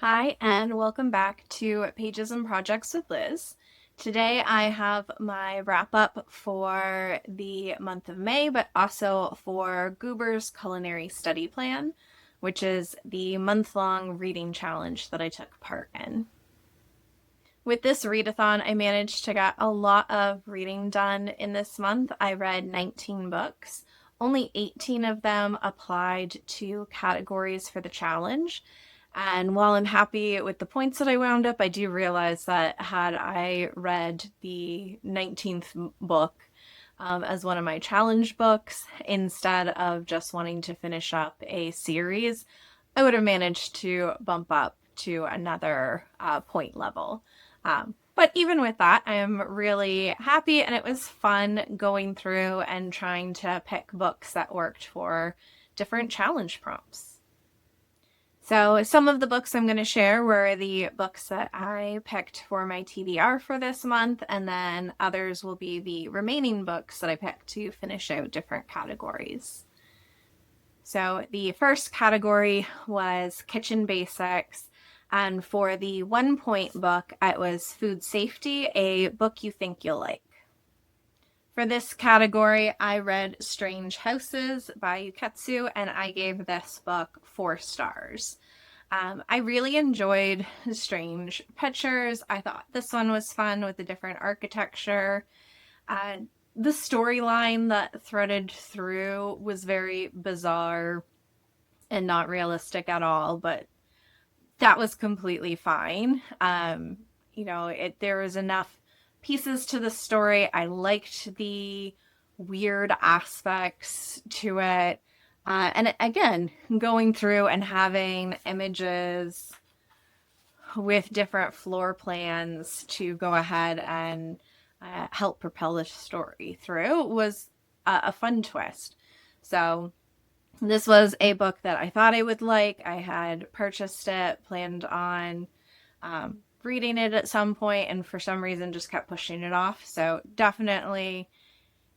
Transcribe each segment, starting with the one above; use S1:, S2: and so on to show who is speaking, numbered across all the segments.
S1: Hi, and welcome back to Pages and Projects with Liz. Today I have my wrap up for the month of May, but also for Goober's Culinary Study Plan, which is the month-long reading challenge that I took part in. With this readathon, I managed to get a lot of reading done in this month. I read 19 books. Only 18 of them applied to categories for the challenge. And while I'm happy with the points that I wound up, I do realize that had I read the 19th book as one of my challenge books instead of just wanting to finish up a series, I would have managed to bump up to another point level. But even with that, I'm really happy, and it was fun going through and trying to pick books that worked for different challenge prompts. So some of the books I'm going to share were the books that I picked for my TBR for this month, and then others will be the remaining books that I picked to finish out different categories. So the first category was kitchen basics, and for the 1 point book, it was food safety, a book you think you'll like. For this category, I read Strange Houses by Yuketsu, and I gave this book 4 stars. I really enjoyed Strange Pictures. I thought this one was fun with the different architecture. The storyline that threaded through was very bizarre and not realistic at all, but that was completely fine. There was enough pieces to the story. I liked the weird aspects to it. And again, going through and having images with different floor plans to go ahead and help propel the story through was a fun twist. So this was a book that I thought I would like. I had purchased it, planned on reading it at some point, and for some reason just kept pushing it off. So definitely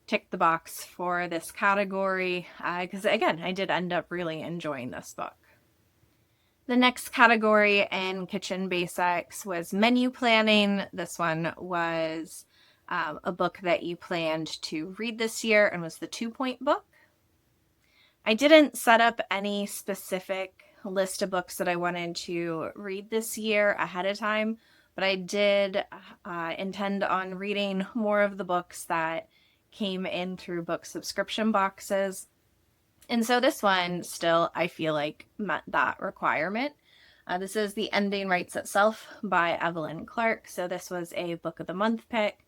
S1: tick the box for this category because, again, I did end up really enjoying this book. The next category in kitchen basics was menu planning. This one was a book that you planned to read this year and was the 2-point book. I didn't set up any specific list of books that I wanted to read this year ahead of time, but I did intend on reading more of the books that came in through book subscription boxes. And so this one still, I feel like, met that requirement. This is The Ending Writes Itself by Evelyn Clark. So this was a book of the month pick.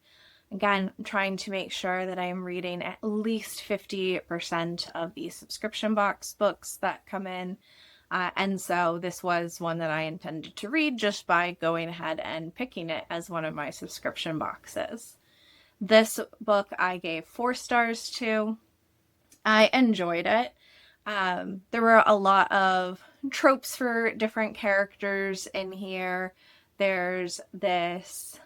S1: Again, I'm trying to make sure that I am reading at least 50% of the subscription box books that come in. And so this was one that I intended to read just by going ahead and picking it as one of my subscription boxes. This book I gave 4 stars to. I enjoyed it. There were a lot of tropes for different characters in here. There's this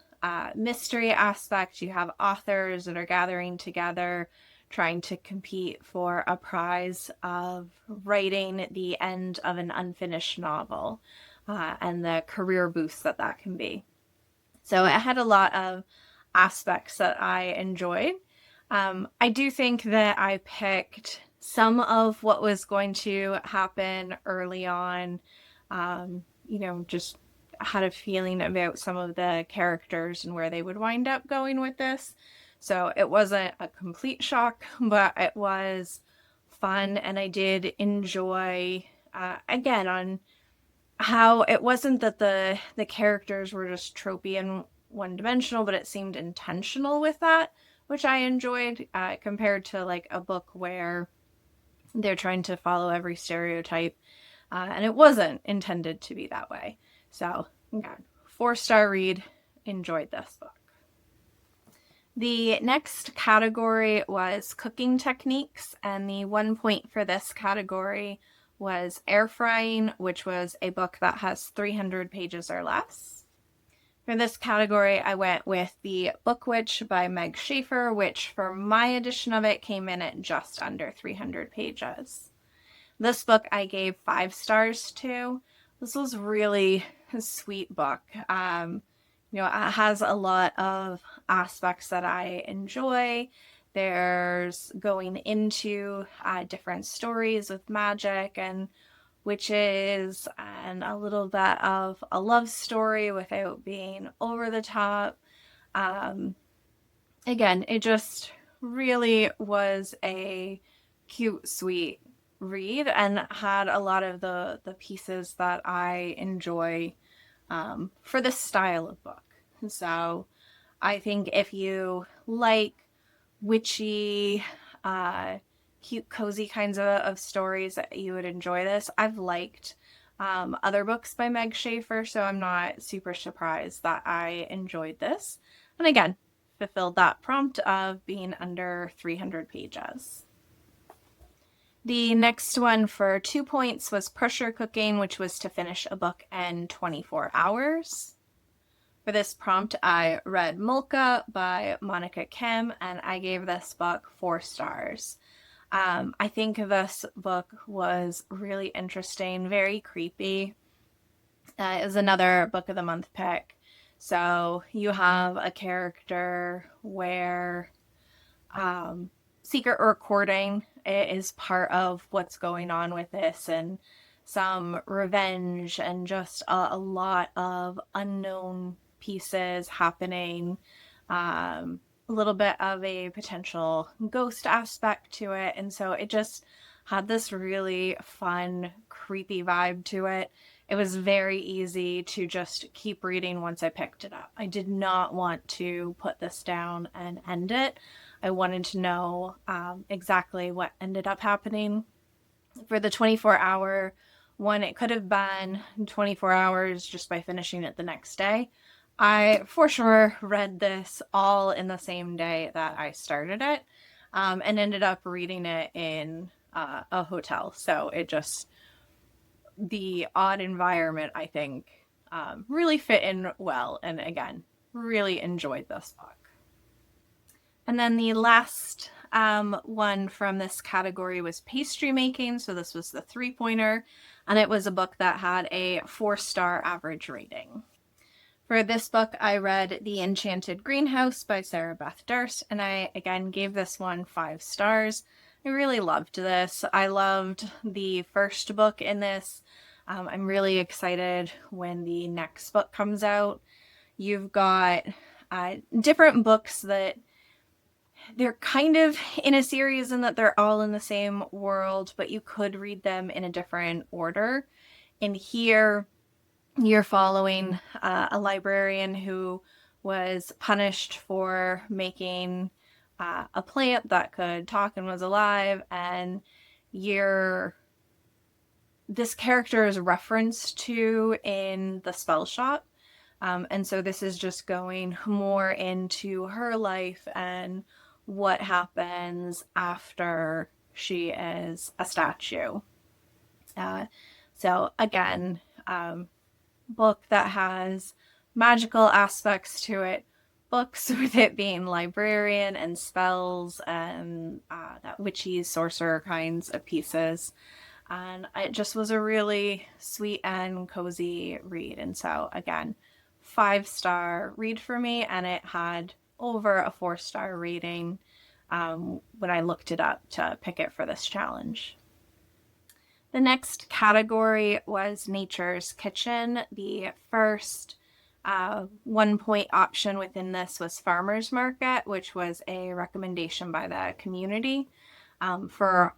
S1: mystery aspect. You have authors that are gathering together, trying to compete for a prize of writing the end of an unfinished novel, and the career boost that can be. So it had a lot of aspects that I enjoyed. I do think that I picked some of what was going to happen early on. Just had a feeling about some of the characters and where they would wind up going with this. So it wasn't a complete shock, but it was fun, and I did enjoy, again, on how it wasn't that the characters were just tropey and one-dimensional, but it seemed intentional with that, which I enjoyed, compared to like a book where they're trying to follow every stereotype, and it wasn't intended to be that way. So, again, 4-star read, enjoyed this book. The next category was cooking techniques, and the 1 point for this category was air frying, which was a book that has 300 pages or less. For this category, I went with The Book Witch by Meg Schaefer, which for my edition of it came in at just under 300 pages. This book I gave 5 stars to. This was really sweet book. It has a lot of aspects that I enjoy. There's going into different stories with magic and witches, and a little bit of a love story without being over the top. Um, Again, it just really was a cute, sweet read and had a lot of the pieces that I enjoy for this style of book. So I think if you like witchy, cute, cozy kinds of stories, you would enjoy this. I've liked other books by Meg Schaefer, so I'm not super surprised that I enjoyed this. And again, fulfilled that prompt of being under 300 pages. The next one for 2 points was Pressure Cooking, which was to finish a book in 24 hours. For this prompt, I read Mulka by Monica Kim, and I gave this book 4 stars. I think this book was really interesting, very creepy. It was another book of the month pick. So you have a character where secret recording is part of what's going on with this, and some revenge and just a lot of unknown pieces happening. A little bit of a potential ghost aspect to it. And so it just had this really fun, creepy vibe to it. It was very easy to just keep reading once I picked it up. I did not want to put this down and end it. I wanted to know exactly what ended up happening. For the 24-hour one, it could have been 24 hours just by finishing it the next day. I for sure read this all in the same day that I started it, and ended up reading it in a hotel. So it just, the odd environment, I think, really fit in well. And again, really enjoyed this book. And then the last one from this category was pastry making. So this was the 3-pointer, and it was a book that had a 4-star average rating. For this book, I read The Enchanted Greenhouse by Sarah Beth Durst, and I, again, gave this one 5 stars. I really loved this. I loved the first book in this. I'm really excited when the next book comes out. You've got different books that they're kind of in a series in that they're all in the same world, but you could read them in a different order. And here, you're following a librarian who was punished for making a plant that could talk and was alive, and this character is referenced to in the spell shop. And so this is just going more into her life and what happens after she is a statue. So again, book that has magical aspects to it, books with it being librarian and spells and that witchy sorcerer kinds of pieces. And it just was a really sweet and cozy read. And so again, 5-star read for me, and it had over a 4-star rating when I looked it up to pick it for this challenge. The next category was Nature's Kitchen. The first 1-point option within this was Farmer's Market, which was a recommendation by the community. For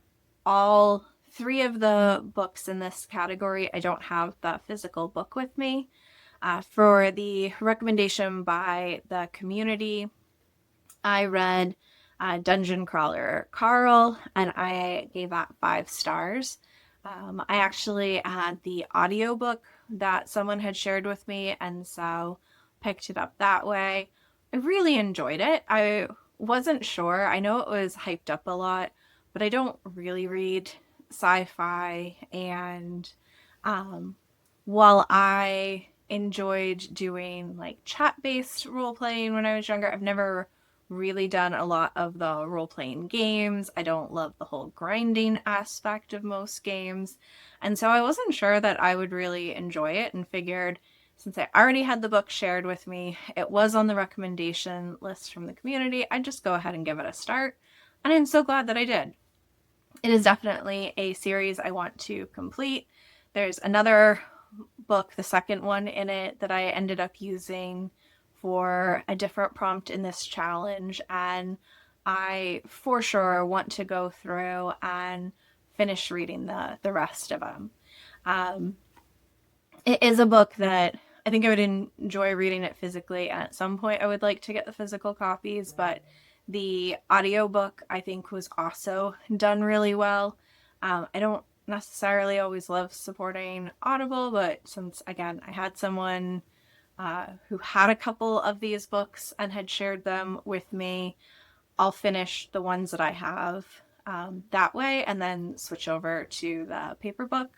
S1: all 3 of the books in this category, I don't have the physical book with me. For the recommendation by the community, I read Dungeon Crawler Carl, and I gave that 5 stars. I actually had the audiobook that someone had shared with me, and so picked it up that way. I really enjoyed it. I wasn't sure. I know it was hyped up a lot, but I don't really read sci-fi, and while I enjoyed doing like chat-based role-playing when I was younger, I've never really done a lot of the role-playing games. I don't love the whole grinding aspect of most games, and so I wasn't sure that I would really enjoy it, and figured since I already had the book shared with me, it was on the recommendation list from the community, I'd just go ahead and give it a start. And I'm so glad that I did. It is definitely a series I want to complete. There's another book, the second one in it, that I ended up using for a different prompt in this challenge, and I for sure want to go through and finish reading the rest of them. It is a book that I think I would enjoy reading it physically, and at some point I would like to get the physical copies, but the audiobook I think was also done really well. I don't necessarily always love supporting Audible, but since again I had someone who had a couple of these books and had shared them with me, I'll finish the ones that I have that way and then switch over to the paper book.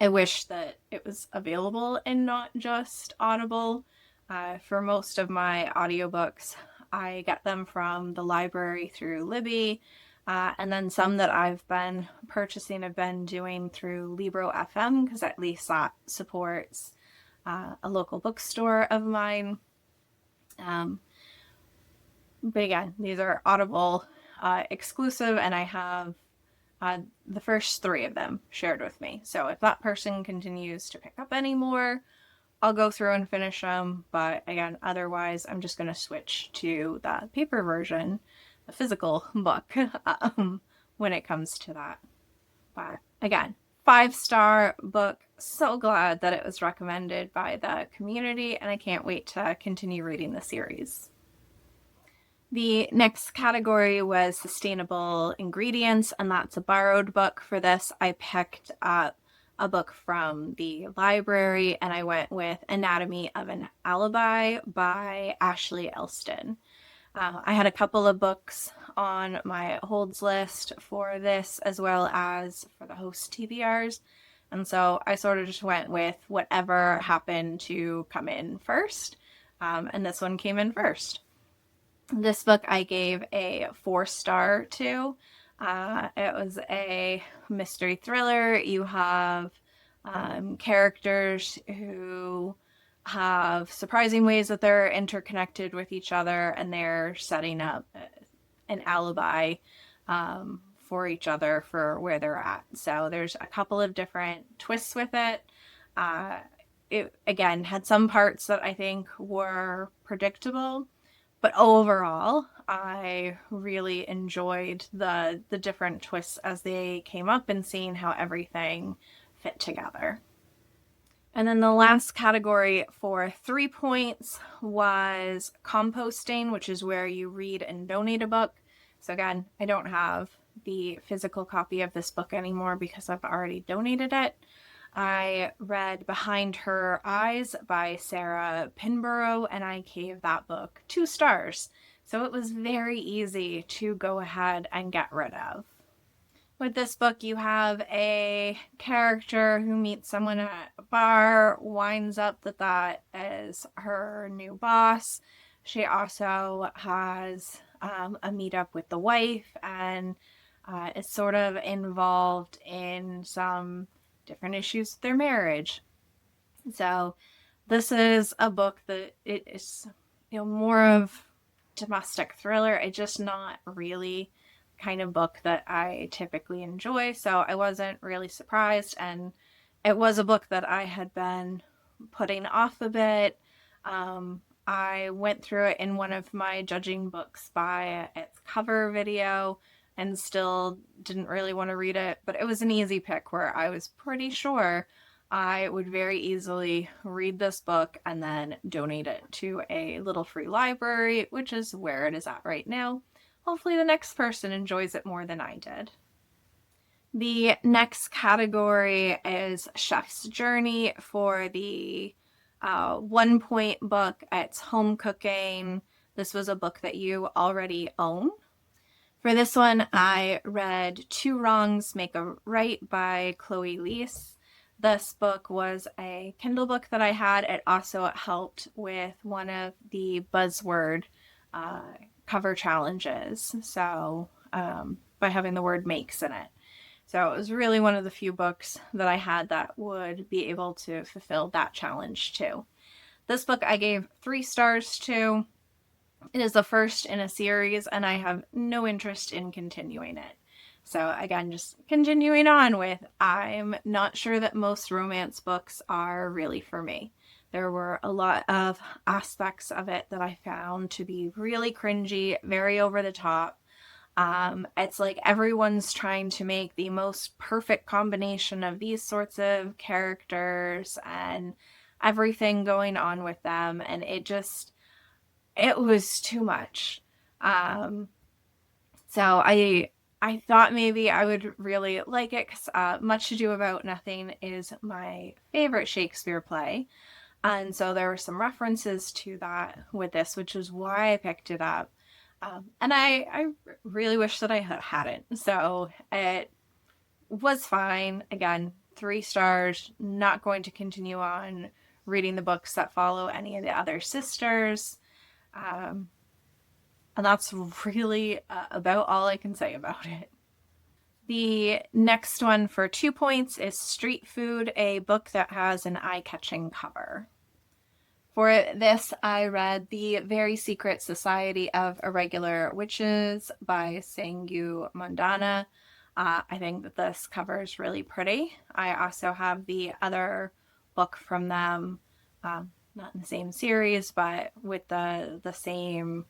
S1: I wish that it was available and not just Audible. For most of my audiobooks, I get them from the library through Libby, and then some that I've been purchasing, I've been doing through Libro FM, because at least that supports a local bookstore of mine. But again, these are Audible exclusive, and I have the first 3 of them shared with me. So if that person continues to pick up any more, I'll go through and finish them. But again, otherwise, I'm just going to switch to the paper version, the physical book, when it comes to that. But again, 5-star book. So glad that it was recommended by the community, and I can't wait to continue reading the series. The next category was sustainable ingredients, and that's a borrowed book. For this, I picked up a book from the library, and I went with Anatomy of an Alibi by Ashley Elston. I had a couple of books on my holds list for this, as well as for the host TBRs, and so I sort of just went with whatever happened to come in first, and this one came in first. This book I gave a 4-star to. It was a mystery thriller. You have characters who have surprising ways that they're interconnected with each other, and they're setting up an alibi for each other for where they're at. So there's a couple of different twists with it. It again had some parts that I think were predictable, but overall, I really enjoyed the different twists as they came up and seeing how everything fit together. And then the last category for 3 points was composting, which is where you read and donate a book. So again, I don't have the physical copy of this book anymore because I've already donated it. I read Behind Her Eyes by Sarah Pinborough, and I gave that book 2 stars. So it was very easy to go ahead and get rid of. With this book, you have a character who meets someone at a bar, winds up that is her new boss. She also has a meetup with the wife, and is sort of involved in some different issues with their marriage. So this is a book that it is, more of domestic thriller. It's just not really the kind of book that I typically enjoy. So I wasn't really surprised, and it was a book that I had been putting off a bit. I went through it in one of my judging books by its cover video and still didn't really want to read it, but it was an easy pick where I was pretty sure I would very easily read this book and then donate it to a little free library, which is where it is at right now. Hopefully the next person enjoys it more than I did. The next category is Chef's Journey for the 1 point book. It's home cooking. This was a book that you already own. For this one, I read Two Wrongs Make a Right by Chloe Leese. This book was a Kindle book that I had. It also helped with one of the buzzword cover challenges, so by having the word makes in it. So it was really one of the few books that I had that would be able to fulfill that challenge too. This book I gave 3 stars to. It is the first in a series, and I have no interest in continuing it. So, again, just continuing on with, I'm not sure that most romance books are really for me. There were a lot of aspects of it that I found to be really cringy, very over the top. It's like everyone's trying to make the most perfect combination of these sorts of characters and everything going on with them, and it was too much. Um, so I thought maybe I would really like it because Much Ado About Nothing is my favorite Shakespeare play. And so there were some references to that with this, which is why I picked it up. And I really wish that I hadn't. So it was fine. Again, 3 stars, not going to continue on reading the books that follow any of the other sisters. Um, and that's really about all I can say about it. The next one for 2 points is Street Food, a book that has an eye-catching cover. For this, I read The Very Secret Society of Irregular Witches by Sangu Mondana. I think that this cover is really pretty. I also have the other book from them, not in the same series, but with the same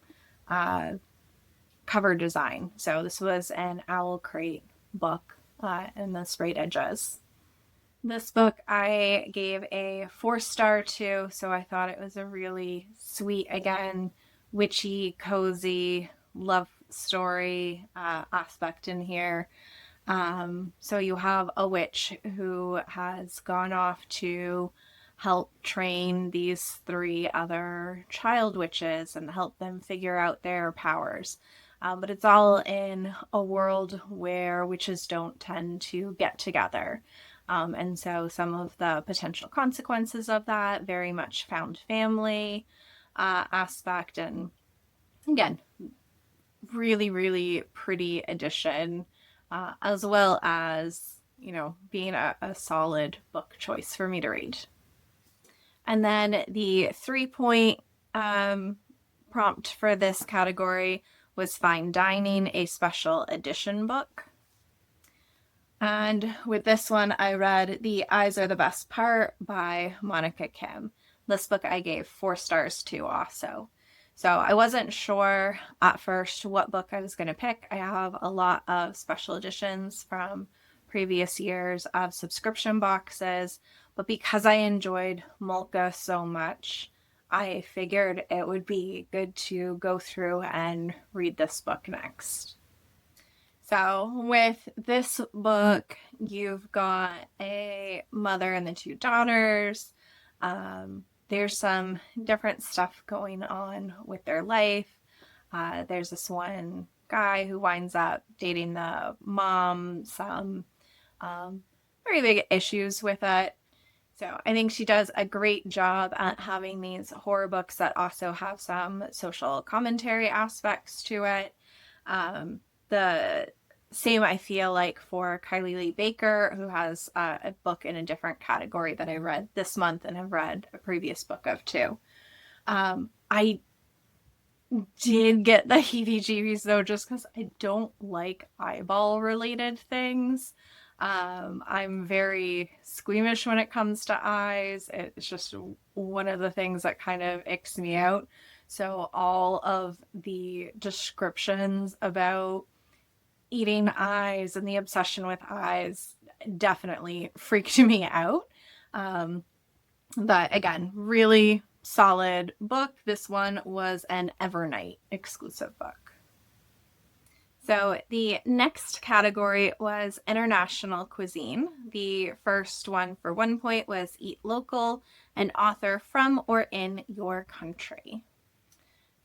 S1: cover design. So this was an Owl Crate book in the sprayed edges. This book I gave a 4 star to, so I thought it was a really sweet, again, witchy, cozy love story aspect in here. So you have a witch who has gone off to help train these 3 other child witches and help them figure out their powers. But it's all in a world where witches don't tend to get together. And so some of the potential consequences of that very much found family aspect. And again, really, really pretty addition, as well as, being a solid book choice for me to read. And then the 3 point prompt for this category was Fine Dining, a special edition book. And with this one, I read The Eyes Are the Best Part by Monica Kim. This book I gave 4 stars to also. So I wasn't sure at first what book I was going to pick. I have a lot of special editions from previous years of subscription boxes, but because I enjoyed Mulka so much, I figured it would be good to go through and read this book next. So with this book, you've got a mother and the 2 daughters. There's some different stuff going on with their life. There's this one guy who winds up dating the mom, some very big issues with it. So I think she does a great job at having these horror books that also have some social commentary aspects to it. The same I feel like for Kylie Lee Baker, who has a book in a different category that I read this month and have read a previous book of too. I did get the heebie-jeebies though, just because I don't like eyeball related things. I'm very squeamish when it comes to eyes. It's just one of the things that kind of icks me out. So all of the descriptions about eating eyes and the obsession with eyes definitely freaked me out. But again, really solid book. This one was an Evernight exclusive book. So the next category was international cuisine. The first one for 1 point was Eat Local, an author from or in your country.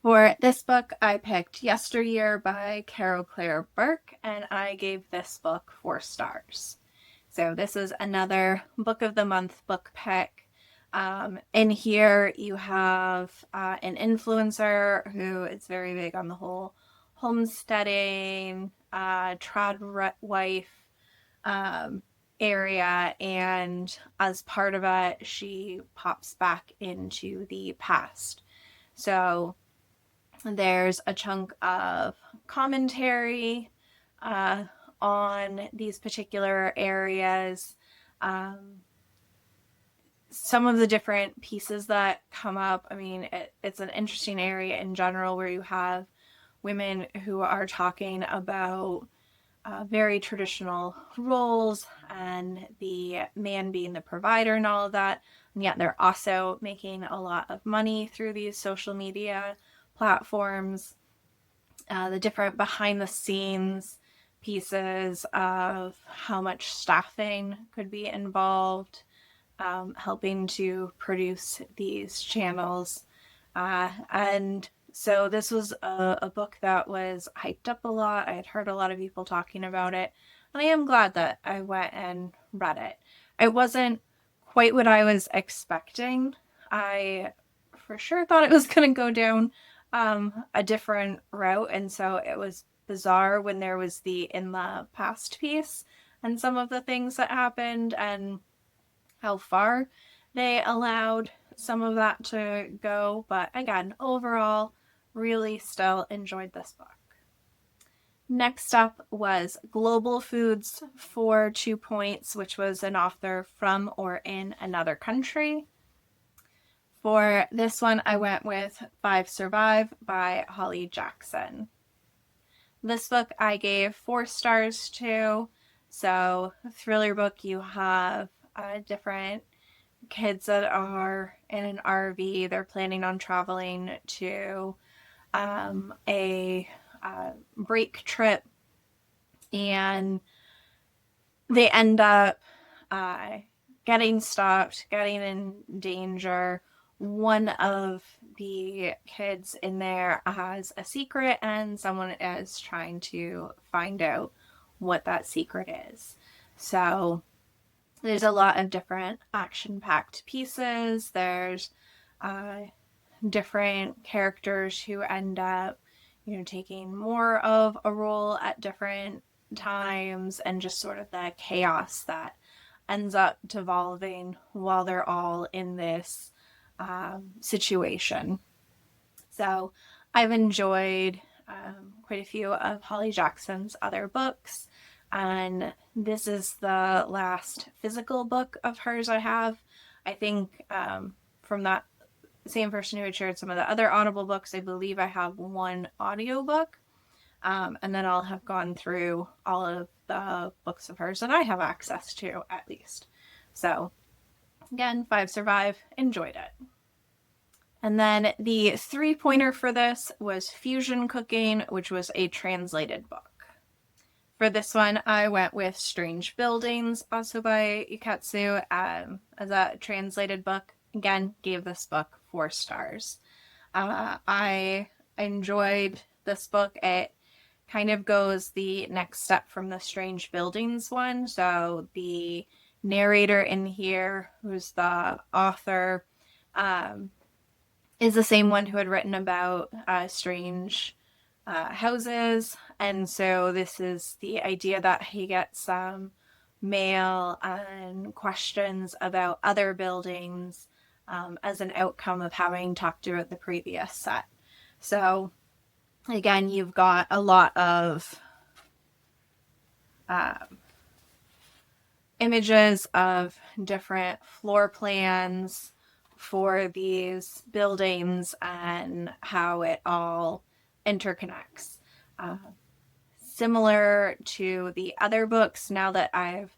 S1: For this book, I picked Yesteryear by Carol Claire Burke, and I gave this book 4 stars. So this is another Book of the Month book pick. In here, you have an influencer who is very big on the whole homesteading, trad wife area, and as part of it, she pops back into the past. So there's a chunk of commentary uh, on these particular areas. Um, some of the different pieces that come up, I mean, it's an interesting area in general where you have women who are talking about very traditional roles and the man being the provider and all of that. And yet they're also making a lot of money through these social media platforms. The different behind the scenes pieces of how much staffing could be involved, helping to produce these channels. And so this was a book that was hyped up a lot. I had heard a lot of people talking about it, and I am glad that I went and read it. It wasn't quite what I was expecting. I for sure thought it was going to go down a different route, and so it was bizarre when there was the in the past piece and some of the things that happened and how far they allowed some of that to go. But again, overall, really still enjoyed this book. Next up was Global Foods for 2 Points, which was an author from or in another country. For this one, I went with Five Survive by Holly Jackson. This book I gave 4 stars to. So, thriller book, you have different kids that are in an RV. They're planning on traveling to a break trip, and they end up getting stopped, getting in danger. One of the kids in there has a secret, and someone is trying to find out what that secret is. So there's a lot of different action-packed pieces. There's different characters who end up, taking more of a role at different times, and just sort of the chaos that ends up devolving while they're all in this situation. So I've enjoyed quite a few of Holly Jackson's other books, and this is the last physical book of hers I have. I think from that same person who had shared some of the other Audible books, I believe I have one audiobook, and then I'll have gone through all of the books of hers that I have access to, at least. So again, Five Survive, enjoyed it. And then the 3-pointer for this was Fusion Cooking, which was a translated book. For this one, I went with Strange Buildings, also by Iketsu, as a translated book. Again, gave this book 4 stars. I enjoyed this book. It kind of goes the next step from the Strange Buildings one. So the narrator in here, who's the author, is the same one who had written about strange houses. And so this is the idea that he gets some mail and questions about other buildings as an outcome of having talked about the previous set. So again, you've got a lot of images of different floor plans for these buildings and how it all interconnects. Similar to the other books, now that I've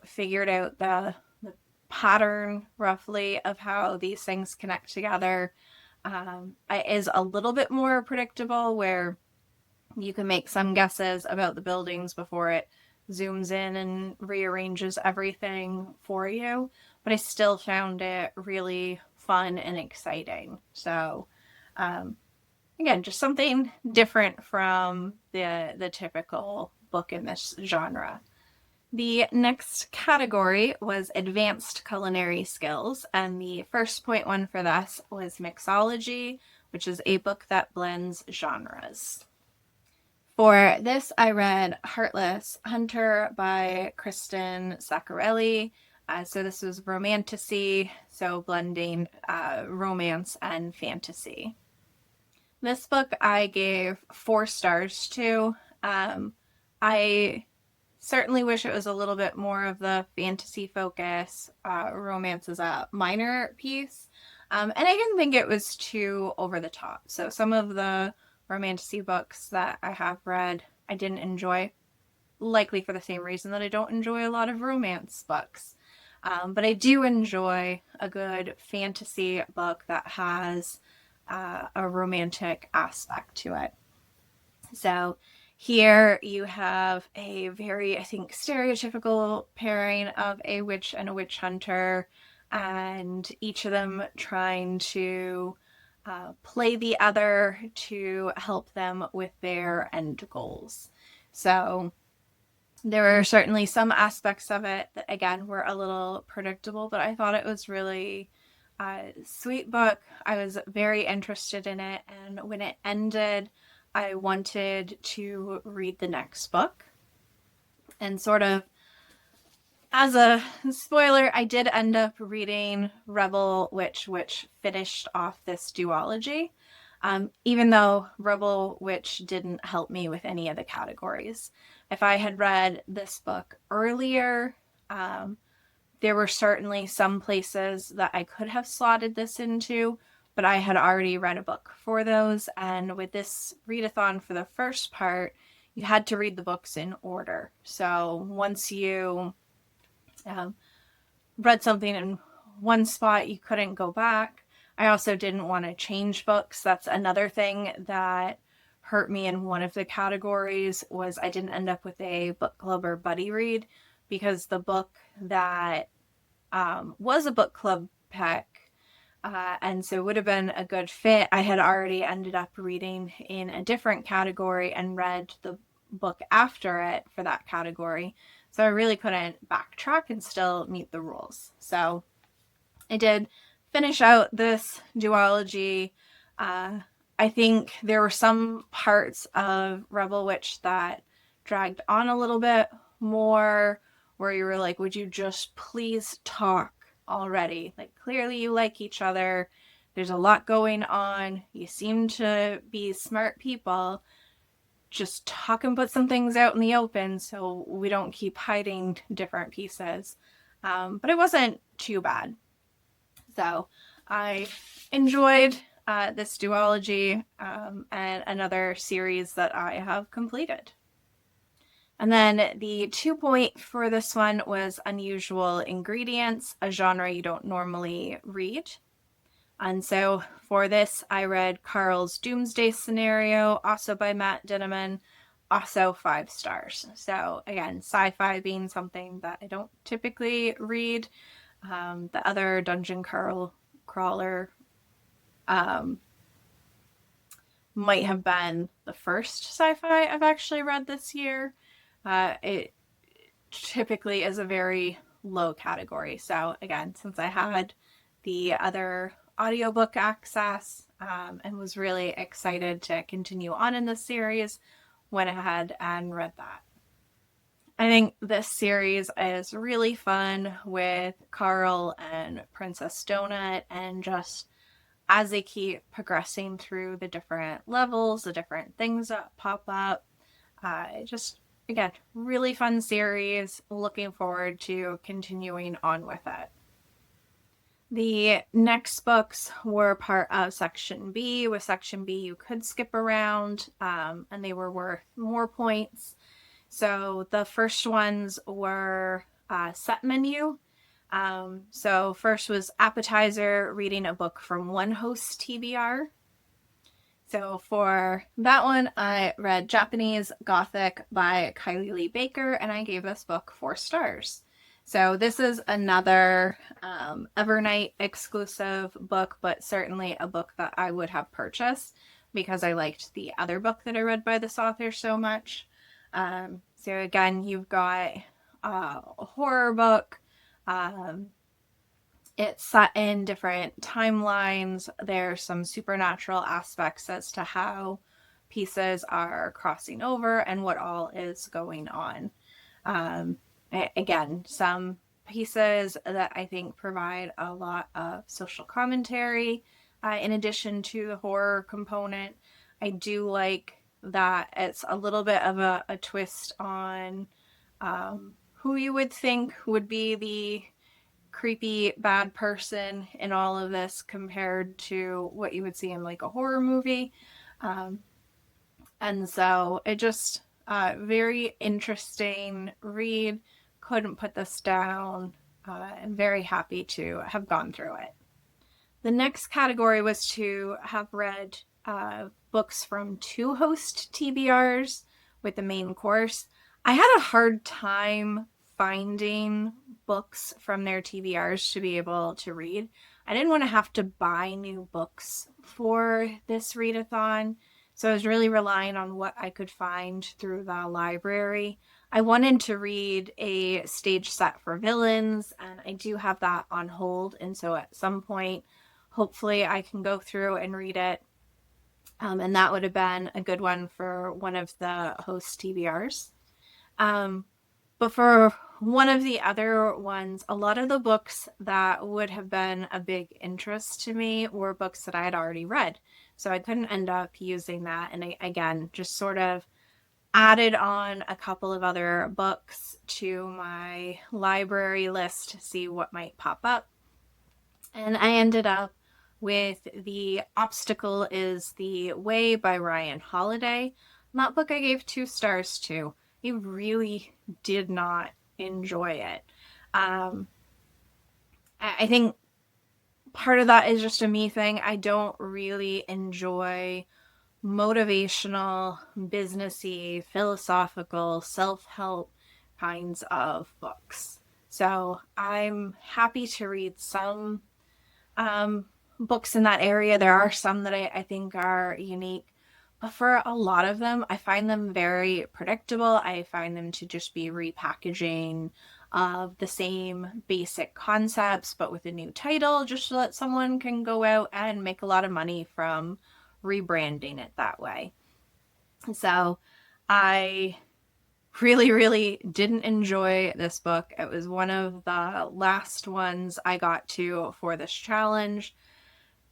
S1: figured out the pattern roughly of how these things connect together, it is a little bit more predictable, where you can make some guesses about the buildings before it zooms in and rearranges everything for you. But I still found it really fun and exciting. So again, just something different from the typical book in this genre. The next category was advanced culinary skills, and the first point one for this was mixology, which is a book that blends genres. For this, I read Heartless Hunter by Kristen Saccarelli. So this was romantasy, so blending romance and fantasy. This book I gave 4 stars to. I certainly wish it was a little bit more of the fantasy focus. Romance is a minor piece. And I didn't think it was too over the top. So some of the romantasy books that I have read, I didn't enjoy, likely for the same reason that I don't enjoy a lot of romance books. But I do enjoy a good fantasy book that has a romantic aspect to it. So here you have a very, I think, stereotypical pairing of a witch and a witch hunter, and each of them trying to play the other to help them with their end goals. So there were certainly some aspects of it that, again, were a little predictable, but I thought it was really a sweet book. I was very interested in it, and when it ended, I wanted to read the next book. And sort of as a spoiler, I did end up reading Rebel Witch, which finished off this duology, even though Rebel Witch didn't help me with any of the categories. If I had read this book earlier, there were certainly some places that I could have slotted this into, but I had already read a book for those. And with this readathon for the first part, you had to read the books in order. So once you read something in one spot, you couldn't go back. I also didn't want to change books. That's another thing that hurt me in one of the categories, was I didn't end up with a book club or buddy read, because the book that was a book club pick, and so would have been a good fit, I had already ended up reading in a different category and read the book after it for that category. So I really couldn't backtrack and still meet the rules. So I did finish out this duology. I think there were some parts of Rebel Witch that dragged on a little bit more, where you were like, would you just please talk already? Like, clearly you like each other. There's a lot going on. You seem to be smart people. Just talk and put some things out in the open so we don't keep hiding different pieces. But it wasn't too bad. So I enjoyed this duology, and another series that I have completed. And then the 2-point for this one was Unusual Ingredients, a genre you don't normally read. And so for this, I read Carl's Doomsday Scenario, also by Matt Dinneman, also 5 stars. So again, sci-fi being something that I don't typically read. The other dungeon crawler might have been the first sci-fi I've actually read this year. It typically is a very low category. So again, since I had the other audiobook access, and was really excited to continue on in this series, went ahead and read that. I think this series is really fun with Carl and Princess Donut, and just as they keep progressing through the different levels, the different things that pop up, just, again, really fun series. Looking forward to continuing on with it. The next books were part of Section B. With Section B, you could skip around, and they were worth more points. So the first ones were set menu. So first was Appetizer, reading a book from One Host TBR. So for that one, I read Japanese Gothic by Kylie Lee Baker, and I gave this book 4 stars. So this is another Evernight exclusive book, but certainly a book that I would have purchased because I liked the other book that I read by this author so much. So again, you've got a horror book. It's set in different timelines. There's some supernatural aspects as to how pieces are crossing over and what all is going on. Again, some pieces that I think provide a lot of social commentary in addition to the horror component. I do like that it's a little bit of a twist on who you would think would be the creepy bad person in all of this compared to what you would see in like a horror movie. Um, and so it just very interesting read. Couldn't put this down. I'm very happy to have gone through it. The next category was to have read books from two host TBRs with the main course. I had a hard time finding books from their TBRs to be able to read. I didn't want to have to buy new books for this readathon, so I was really relying on what I could find through the library. I wanted to read a stage set for villains, and I do have that on hold, and so at some point, hopefully I can go through and read it. And that would have been a good one for one of the host TBRs. But for one of the other ones, a lot of the books that would have been a big interest to me were books that I had already read. So I couldn't end up using that. And I, again, just sort of added on a couple of other books to my library list to see what might pop up. And I ended up with The Obstacle is the Way by Ryan Holiday. And that book I gave 2 stars to. I really did not enjoy it. I think part of that is just a me thing. I don't really enjoy motivational, businessy, philosophical, self-help kinds of books. So I'm happy to read some books in that area. There are some that I think are unique, but for a lot of them, I find them very predictable. I find them to just be repackaging of the same basic concepts, but with a new title, just so that someone can go out and make a lot of money from rebranding it that way. So I really didn't enjoy this book. It was one of the last ones I got to for this challenge.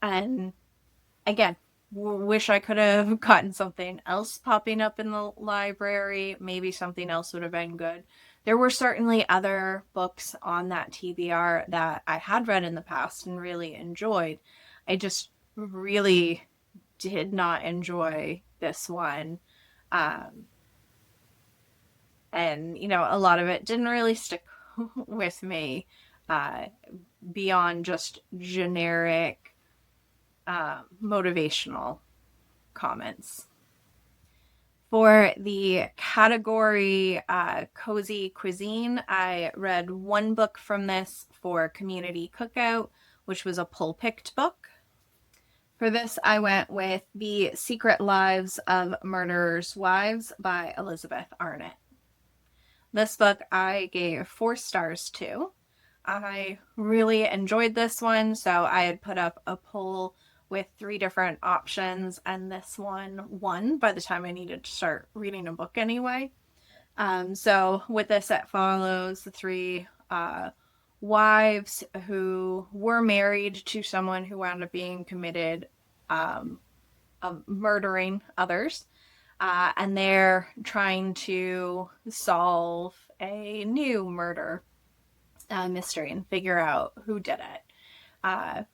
S1: And again, wish I could have gotten something else popping up in the library. Maybe something else would have been good. There were certainly other books on that TBR that I had read in the past and really enjoyed. I just really did not enjoy this one. And, you know, a lot of it didn't really stick with me beyond just generic motivational comments. For the category Cozy Cuisine, I read one book from this for Community Cookout, which was a pull-picked book. For this, I went with The Secret Lives of Murderers' Wives by Elizabeth Arnett. This book I gave 4 stars to. I really enjoyed this one, so I had put up a poll with 3 different options, and this one won by the time I needed to start reading a book anyway. So with this, it follows the 3 wives who were married to someone who wound up being committed of murdering others. And they're trying to solve a new murder mystery and figure out who did it.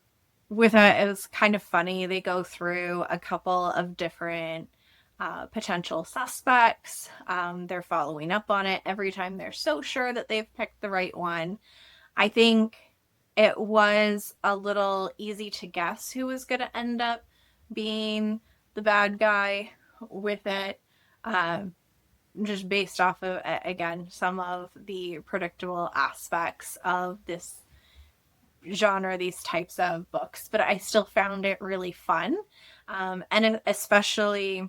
S1: With it was kind of funny. They go through a couple of different potential suspects. They're following up on it every time they're so sure that they've picked the right one. I think it was a little easy to guess who was going to end up being the bad guy with it, just based off of, again, some of the predictable aspects of this genre, these types of books. But I still found it really fun, and especially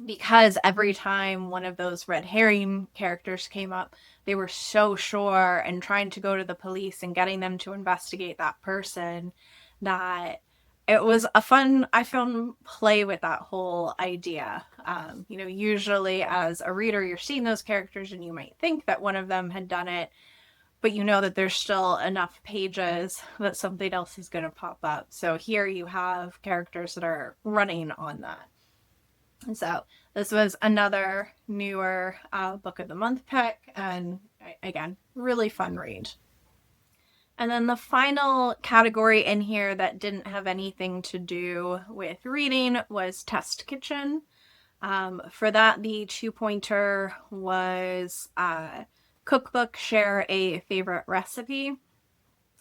S1: because every time one of those red herring characters came up, they were so sure and trying to go to the police and getting them to investigate that person that it was I found play with that whole idea. Usually as a reader, you're seeing those characters and you might think that one of them had done it, but you know that there's still enough pages that something else is going to pop up. So here you have characters that are running on that. And so this was another newer book of the month pick, and again, really fun read. And then the final category in here that didn't have anything to do with reading was Test Kitchen. For that, the 2-pointer was cookbook, share a favorite recipe.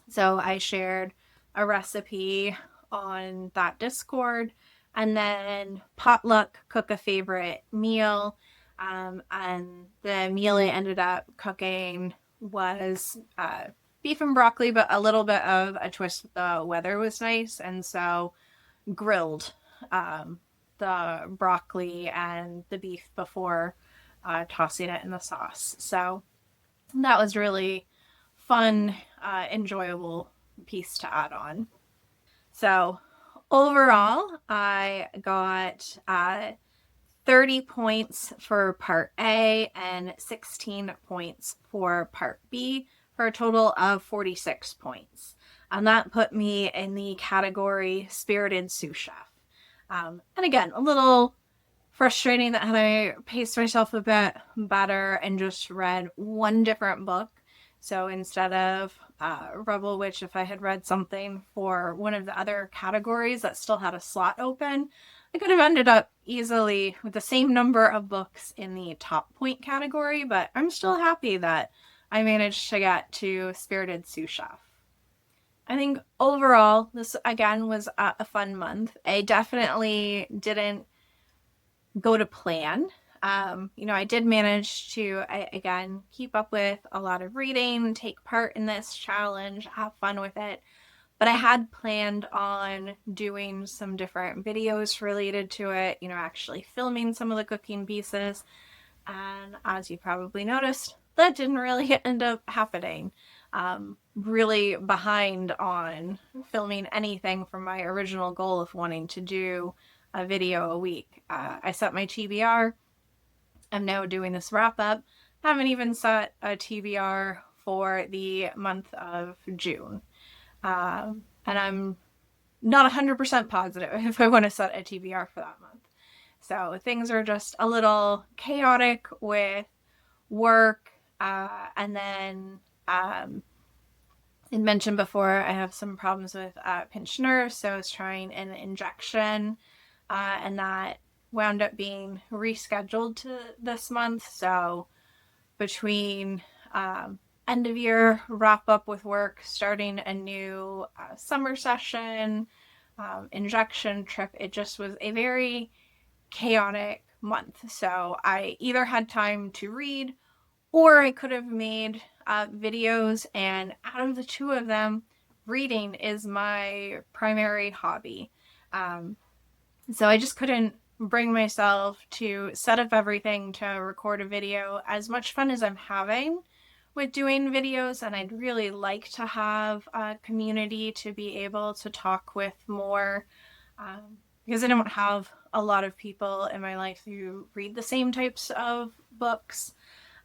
S1: So I shared a recipe on that Discord, and then potluck, cook a favorite meal. And the meal I ended up cooking was beef and broccoli, but a little bit of a twist. The weather was nice, and so grilled the broccoli and the beef before tossing it in the sauce. So that was really fun, enjoyable piece to add on. So overall, I got 30 points for part A and 16 points for part B, for a total of 46 points. And that put me in the category Spirited Sous Chef. And again, a little frustrating that had I paced myself a bit better and just read one different book. So instead of Rebel Witch, if I had read something for one of the other categories that still had a slot open, I could have ended up easily with the same number of books in the top point category, but I'm still happy that I managed to get to Spirited Sous Chef. I think overall, this again was a fun month. I definitely didn't go to plan. I did manage to, again, keep up with a lot of reading, take part in this challenge, have fun with it. But I had planned on doing some different videos related to it, actually filming some of the cooking pieces. And as you probably noticed, that didn't really end up happening. Really behind on filming anything from my original goal of wanting to do a video a week. I set my TBR. I'm now doing this wrap up. Haven't even set a TBR for the month of June. And I'm not 100% positive if I want to set a TBR for that month. So things are just a little chaotic with work. And then, I mentioned before, I have some problems with pinched nerves. So I was trying an injection, and that wound up being rescheduled to this month. So between end of year wrap up with work, starting a new summer session, injection trip, it just was a very chaotic month. So I either had time to read or I could have made videos, and out of the two of them, reading is my primary hobby. So I just couldn't bring myself to set up everything to record a video. As much fun as I'm having with doing videos, and I'd really like to have a community to be able to talk with more, because I don't have a lot of people in my life who read the same types of books.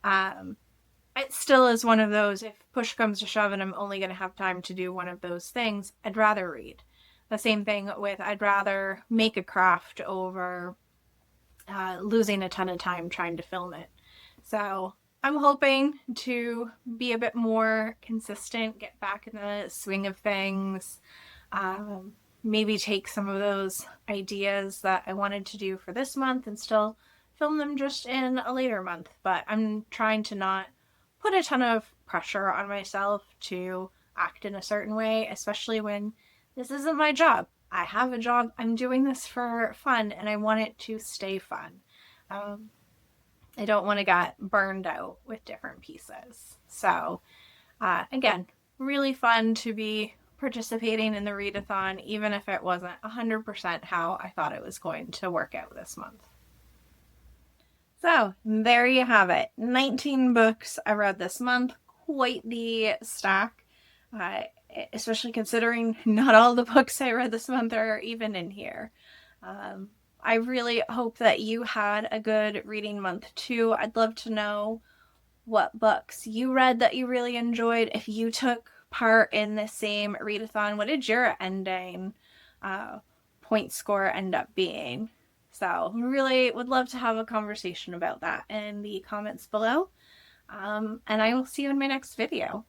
S1: It still is one of those, if push comes to shove and I'm only going to have time to do one of those things, I'd rather read. The same thing with, I'd rather make a craft over losing a ton of time trying to film it. So I'm hoping to be a bit more consistent, get back in the swing of things, maybe take some of those ideas that I wanted to do for this month and still film them just in a later month. But I'm trying to not put a ton of pressure on myself to act in a certain way, especially when this isn't my job. I have a job. I'm doing this for fun, and I want it to stay fun. I don't want to get burned out with different pieces. So, again, really fun to be participating in the readathon, even if it wasn't 100% how I thought it was going to work out this month. So, there you have it. 19 books I read this month. Quite the stack. especially considering not all the books I read this month are even in here. I really hope that you had a good reading month too. I'd love to know what books you read that you really enjoyed. If you took part in the same readathon, what did your ending uh, point score end up being? So really would love to have a conversation about that in the comments below. And I will see you in my next video.